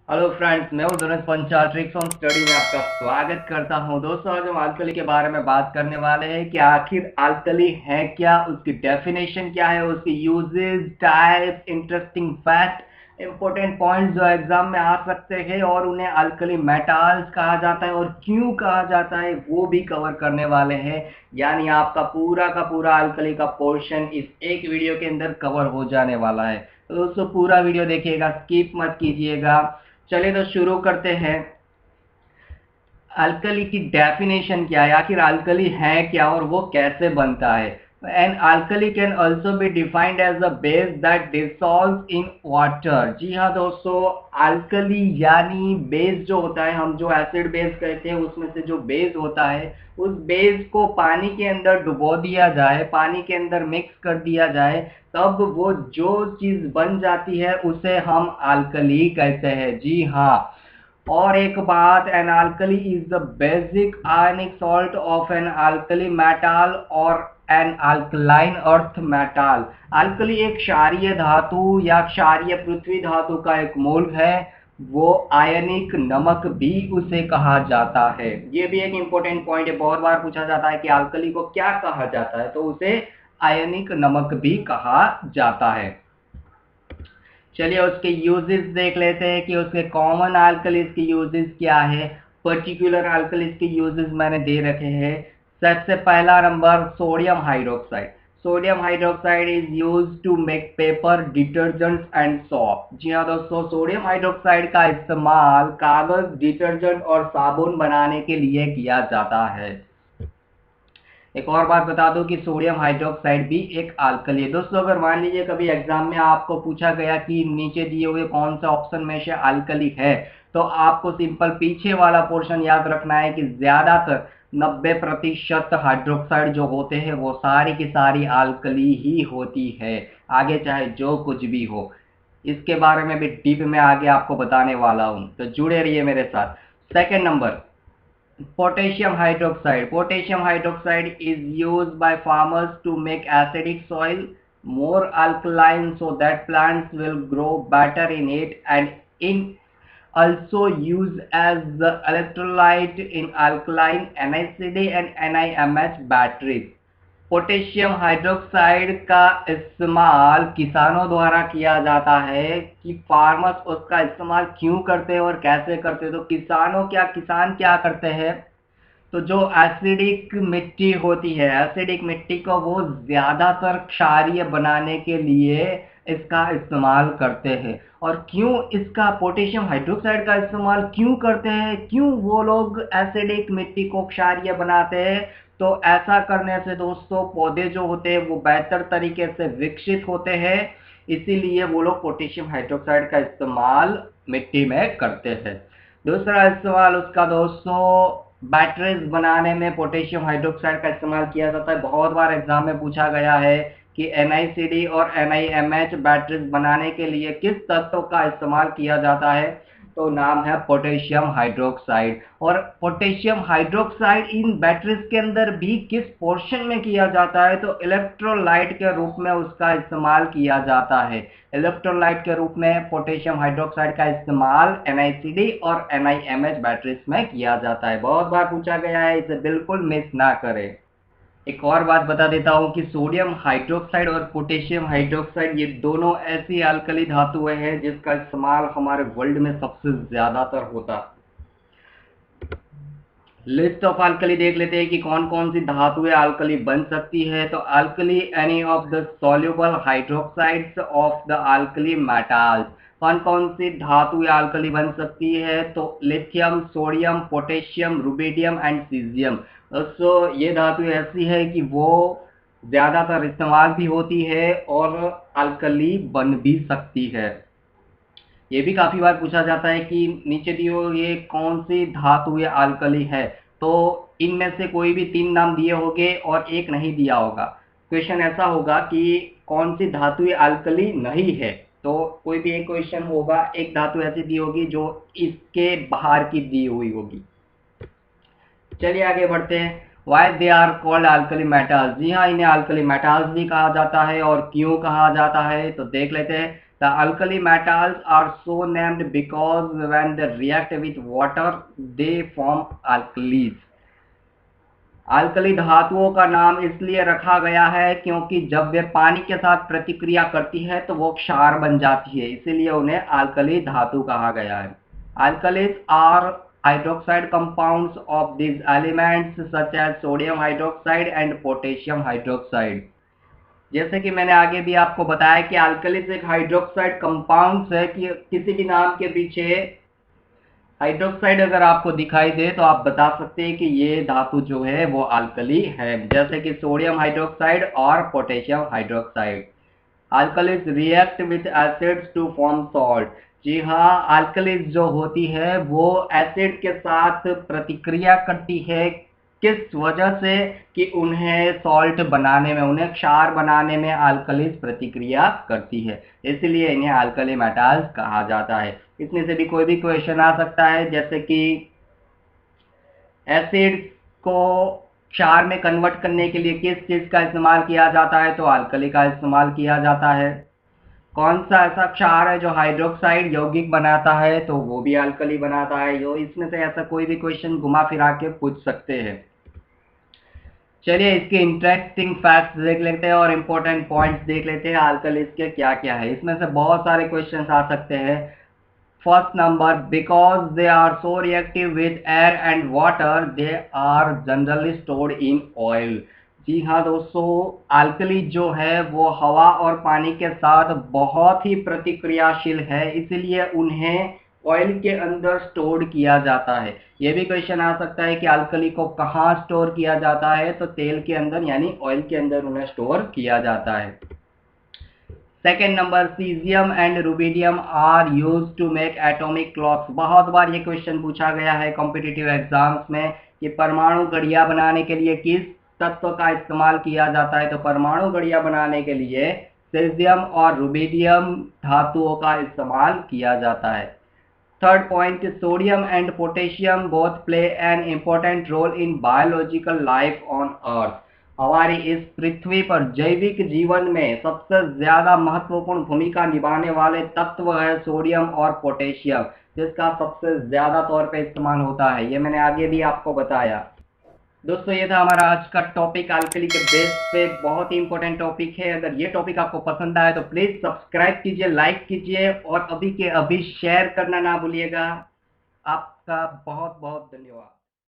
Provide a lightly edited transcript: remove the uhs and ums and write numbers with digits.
Hello friends, मैं हूं धनुष Panchal. Tricks on study में आपका स्वागत करता हूं। दोस्तों, आज हम अल्कली के बारे में बात करने वाले हैं कि आखिर अल्कली है क्या, उसकी डेफिनेशन क्या है, उसकी uses, type, interesting fact, important points जो एग्जाम में आ सकते हैं और उन्हें अल्कली मेटाल्स कहा जाता है और क्यों कहा जाता है वो भी कवर करने वाले हैं। यानी आपका पूरा का पूरा अल्कली का पोर्शन इस एक वीडियो के अंदर कवर हो जाने वाला है। तो दोस्तों, पूरा वीडियो देखिएगा, स्किप मत कीजिएगा। चलिए तो शुरू करते हैं। अल्कली की डेफिनेशन क्या है, आखिर अल्कली है क्या और वो कैसे बनता है। An alkali can also be defined as a base that dissolve in water. जी हाँ दोस्तों, अल्कली यानी बेस जो होता है, हम जो एसिड बेस कहते हैं उसमें से जो बेस होता है, उस बेस को पानी के अंदर डुबो दिया जाए, पानी के अंदर मिक्स कर दिया जाए, तब वो जो चीज बन जाती है उसे हम अल्कली कहते हैं। जी हाँ। और एक बात, an alkali is the basic ionic salt of an alkali metal और an alkaline earth metal. Alkali एक क्षारीय धातु या क्षारीय पृथ्वी धातु का एक मूल है। वो आयनिक नमक भी उसे कहा जाता है। ये भी एक इंपॉर्टेंट पॉइंट है, बहुत बार पूछा जाता है कि अल्कली को क्या कहा जाता है, तो उसे आयनिक नमक भी कहा जाता है। चलिए उसके यूजेस देख लेते हैं कि उसके कॉमन अल्कलीज के यूजेस क्या है, पर्टिकुलर अल्कलीज के यूजेस मैंने दे रखे हैं। सबसे पहला number, sodium hydroxide. Sodium hydroxide is use to make paper, detergents and soap. जी हाँ दोस्तों, सोडियम हाइड्रोक्साइड का इस्तेमाल कागज, डिटर्जेंट और साबुन बनाने के लिए किया जाता है। एक और बात बता दूं कि सोडियम हाइड्रोक्साइड भी एक अल्कली है। दोस्तों, अगर मान लीजिए कभी एग्जाम में आपको पूछा गया कि नीचे दिए हुए कौन सा ऑप्शन में से अल्कली है, तो आपको सिंपल पीछे वाला पोर्शन याद रखना है कि ज्यादातर 90% हाइड्रोक्साइड जो होते हैं वो सारी की सारी अल्कली ही होती है, आगे चाहे जो कुछ भी हो। इसके बारे में भी डीप में आगे आपको बताने वाला हूं, तो जुड़े रहिए मेरे साथ। Second number, potassium hydroxide. Potassium hydroxide is used by farmers to make acidic soil more alkaline so that plants will grow better in it, and in also used as the electrolyte in alkaline NiCd and NiMH batteries. Potassium hydroxide का इस्तेमाल किसानों द्वारा किया जाता है कि farmers उसका इस्तेमाल क्यों करते हैं और कैसे करते हैं। तो किसान क्या करते हैं, तो जो एसिडिक मिट्टी होती है, एसिडिक मिट्टी को वो ज्यादातर क्षारीय बनाने के लिए इसका इस्तेमाल करते हैं। और क्यों इसका पोटेशियम हाइड्रोक्साइड का इस्तेमाल क्यों करते हैं, क्यों वो लोग एसिडिक मिट्टी को क्षारीय बनाते हैं, तो ऐसा करने से दोस्तों पौधे जो होते हैं वो बेहतर तरीके से विकसित होते हैं, इसीलिए वो लोग पोटेशियम हाइड्रोक्साइड का इस्तेमाल मिट्टी में करते हैं। दूसरा इस्तेमाल उसका दोस्तों, बैटरीज बनाने में पोटेशियम हाइड्रोक्साइड का इस्तेमाल किया जाता है। बहुत बार एग्जाम में पूछा गया है कि NiCd और NiMH बैटरीज बनाने के लिए किस तत्व का इस्तेमाल किया जाता है, तो नाम है पोटेशियम हाइड्रोक्साइड। और पोटेशियम हाइड्रोक्साइड इन बैटरीज के अंदर भी किस पोर्शन में किया जाता है, तो इलेक्ट्रोलाइट के रूप में उसका इस्तेमाल किया जाता है। इलेक्ट्रोलाइट के रूप में पोटेशियम हाइड्रोक्साइड का इस्तेमाल NiCd और NiMH बैटरीज में किया जाता है। बहुत बार पूछा गया है, इसे बिल्कुल मिस ना करें। एक और बात बता देता हूं कि सोडियम हाइड्रोक्साइड और पोटेशियम हाइड्रोक्साइड ये दोनों ऐसी अल्कली धातुएं हैं जिसका इस्तेमाल हमारे वर्ल्ड में सबसे ज्यादातर होता है। लिस्ट ऑफ अल्कली देख लेते हैं कि कौन कौन सी धातुएं अल्कली बन सकती है। तो alkali, any of the soluble hydroxides of the alkali metals. कौन कौन सी धातुएं अल्कली बन सकती है, तो lithium, sodium, potassium, rubidium and caesium. दोस्तों, ये धातु ऐसी है कि वो ज्यादातर इस्तेमाल भी होती है और अल्कली बन भी सकती है। ये भी काफी बार पूछा जाता है कि नीचे दियो ये कौन सी धातु या अल्कली है, तो इनमें से कोई भी तीन नाम दिए होंगे और एक नहीं दिया होगा। क्वेश्चन ऐसा होगा कि कौन सी धातु या अल्कली नहीं है, तो कोई भी एक क्वेश्चन होगा, एक धातु ऐसी दी होगी जो इसके बाहर की दी हुई होगी। चलिए आगे बढ़ते हैं। Why they are called alkali metals. जी हाँ, इन्हें अल्कली मेटल्स भी कहा जाता है। और क्यों कहा जाता है, तो देख लेते हैं। The alkali metals are so named because when they react with water, they form alkalis. Alkali धातुओं का नाम इसलिए रखा गया है क्योंकि जब वे पानी के साथ प्रतिक्रिया करती है तो वो क्षार बन जाती है, इसीलिए उन्हें अल्कली धातु कहा गया है. Alkalis are hydroxide compounds of these elements such as sodium hydroxide and potassium hydroxide. जैसे कि मैंने आगे भी आपको बताया कि अल्कलीज एक हाइड्रोक्साइड कंपाउंड्स है कि किसी भी नाम के पीछे हाइड्रोक्साइड अगर आपको दिखाई दे तो आप बता सकते हैं कि ये धातु जो है वो अल्कली है, जैसे कि सोडियम हाइड्रोक्साइड और potassium hydroxide. Alkalis react with acids to form salt. जी हाँ, अल्कलीज जो होती है वो एसिड के साथ प्रतिक्रिया करती है. किस वजह से? कि उन्हें सॉल्ट बनाने में, उन्हें क्षार बनाने में अल्कलीज प्रतिक्रिया करती है, इसलिए इन्हें अल्कली मेटल्स कहा जाता है. इसमें से भी कोई भी क्वेश्चन आ सकता है, जैसे कि एसिड को क्षार में कन्वर्ट करने के लिए किस चीज का इस्तेमाल किया जाता है? तो अल्कली का इस्तेमाल किया जाता है. कौन सा ऐसा क्षार है जो हाइड्रोक्साइड यौगिक बनाता है? तो वो भी अल्कली बनाता है. यो इसमें से ऐसा कोई भी क्वेश्चन घुमा फिरा के पूछ सकते हैं. चलिए इसके इंटरेस्टिंग फैक्ट्स देख लेते हैं और इम्पोर्टेंट पॉइंट्स देख लेते हैं अल्कलीज के क्या क्या है. इसमें से बहुत सारे क्वेश्चंस आ सकते हैं. First number, because they are so reactive with air and water they are generally stored in oil. जी हाँ दोस्तों, अल्कली जो है वो हवा और पानी के साथ बहुत ही प्रतिक्रियाशील है, इसलिए उन्हें ऑयल के अंदर स्टोर किया जाता है. ये भी क्वेश्चन आ सकता है कि अल्कली को कहाँ स्टोर किया जाता है? तो तेल के अंदर यानी ऑयल के अंदर उन्हें स्टोर किया जाता है. Second number, caesium and rubidium are use to make atomic clocks. बहुत बार ये क्वेश्चन पूछा गया है कॉम्पिटिटिव एग्जाम्स में कि परमाणु घड़ियां बनाने के लिए किस तत्व का इस्तेमाल किया जाता है? तो परमाणु घड़ियां बनाने के लिए सीजियम और रुबिडियम धातुओं का इस्तेमाल किया जाता है. Third point, sodium and potassium both play an important role in biological life on earth. हमारी इस पृथ्वी पर जैविक जीवन में सबसे ज्यादा महत्वपूर्ण भूमिका निभाने वाले तत्व है सोडियम और पोटेशियम, जिसका सबसे ज्यादा तौर पे इस्तेमाल होता है. ये मैंने आगे भी आपको बताया. दोस्तों ये था हमारा आज का टॉपिक अल्कली के बेस पे, बहुत ही इंपॉर्टेंट टॉपिक है. अगर ये टॉपिक आपको पसंद आया तो प्लीज सब्सक्राइब कीजिए, लाइक कीजिए और अभी के अभी शेयर करना ना भूलिएगा. आपका बहुत बहुत धन्यवाद.